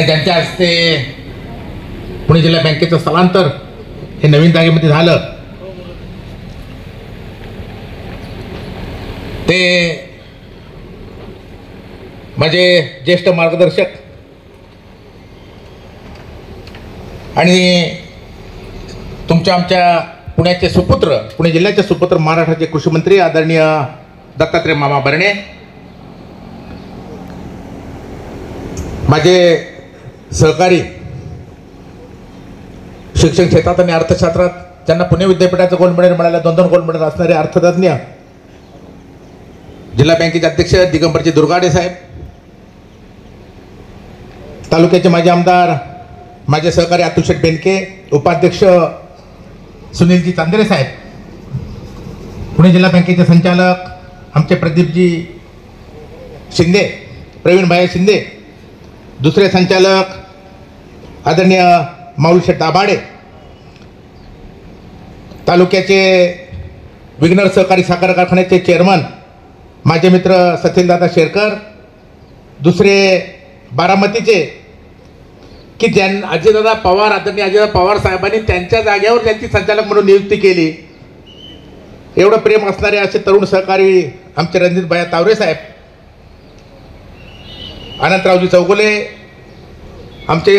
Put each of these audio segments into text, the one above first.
आणि त्यांच्या हस्ते पुणे जिल्हा बँकेचं स्थलांतर हे नवीन जागेमध्ये झालं। ते माझे ज्येष्ठ मार्गदर्शक आणि तुमच्या आमच्या पुण्याचे सुपुत्र, पुणे जिल्ह्याचे सुपुत्र, महाराष्ट्राचे कृषी मंत्री आदरणीय दत्तात्रय मामा भरणे, माझे सहकारी शिक्षण क्षेत्रात आणि अर्थशास्त्रात ज्यांना पुणे विद्यापीठाचं गोल्ड मेडल मिळालं, 2-2 गोल्ड मेडल असणारे अर्थतज्ञ जिल्हा बँकेचे अध्यक्ष दिगंबरजी दुर्गाडे साहेब, तालुक्याचे माजी आमदार माझे सहकारी अतुलशेठ बेनके, उपाध्यक्ष सुनीलजी चांदेरे साहेब, पुणे जिल्हा बँकेचे संचालक आमचे प्रदीपजी शिंदे, प्रवीणभाई शिंदे, दुसरे संचालक आदरणीय माऊलीशेठ दाभाडे, तालुक्याचे विघ्नर सहकारी साखर कारखान्याचे चेअरमन माझे मित्र सचिनदादा शेरकर, दुसरे बारामतीचे की अजितदादा पवार, आदरणीय अजितदादा पवार साहेबांनी त्यांच्या जागेवर त्यांची संचालक म्हणून नियुक्ती केली, एवढं प्रेम असणारे असे तरुण सहकारी आमचे रणजितभाई तावरे साहेब, अनंतरावजी चौगुले, आमचे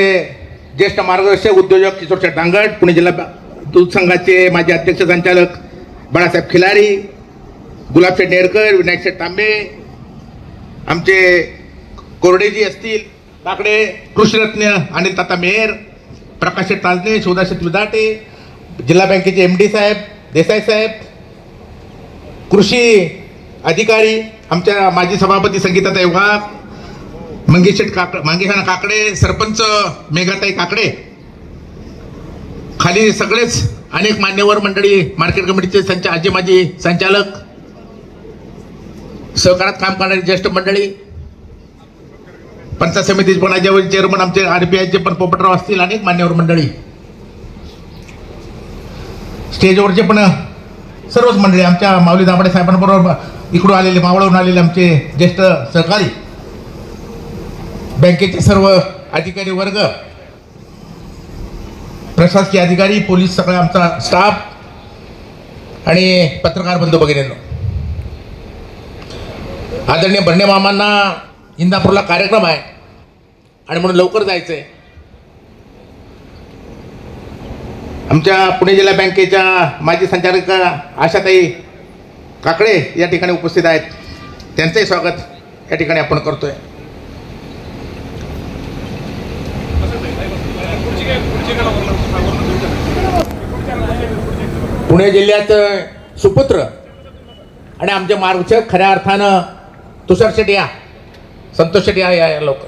ज्येष्ठ मार्गदर्शक उद्योजक किशोरशेठ दांगड, पुणे जिल्हा दूध संघाचे माजी अध्यक्ष संचालक बाळासाहेब खिलारी, गुलाबशेठ नेरकर, विनायकशेठ तांबे, आमचे कोरडेजी असतील, काकडे कृषीरत्न अनिल ताता मेहर, प्रकाशशेठ ताजने, शिवदाशेठ विदाटे, जिल्हा बँकेचे MD साहेब, देसाई साहेब, कृषी अधिकारी आमच्या माजी सभापती संगीताताई वाघ, मंगेशाना काकडे, सरपंच मेघाताई काकडे, खाली सगळेच अनेक मान्यवर मंडळी, मार्केट कमिटीचे आजी माजी संचालक, सहकारात काम करणारी ज्येष्ठ मंडळी, पंचायत समितीचे पण चेअरमन आमचे RBIचे पण पोपटराव असतील, अनेक मान्यवर मंडळी, स्टेजवरचे पण सर्वच मंडळी, आमच्या माऊली दाभाडे साहेबांबरोबर इकडून आलेले, मावळवरून आलेले आमचे ज्येष्ठ सहकारी, बँकेचे सर्व अधिकारी वर्ग, प्रशासकीय अधिकारी, पोलीस, सगळा आमचा स्टाफ आणि पत्रकार बंधू भगिनींनो, आदरणीय भरणे मामांना इंदापूरला कार्यक्रम आहे आणि म्हणून लवकर जायचंय। आमच्या पुणे जिल्हा बँकेच्या माजी संचालक आशाताई काकडे या ठिकाणी उपस्थित आहेत, त्यांचंही स्वागत या ठिकाणी आपण करतोय। पुणे जिल्ह्याचं सुपुत्र आणि आमचे मार्गदर्शक खऱ्या अर्थानं तुषार शेट्टी, संतोष शेट्टी या लवकर,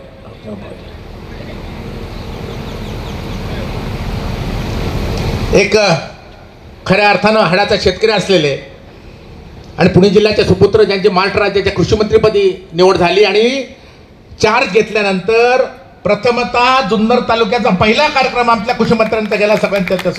एक खऱ्या अर्थानं हाडाचा शेतकरी असलेले आणि पुणे जिल्ह्याचे सुपुत्र ज्यांची महाराष्ट्र राज्याच्या कृषी मंत्रीपदी निवड झाली आणि चार्ज घेतल्यानंतर प्रथमतः जुन्नर तालुक्याचा पहिला कार्यक्रम आमच्या कृषी मंत्र्यांचा गेला, सगळ्यांच्या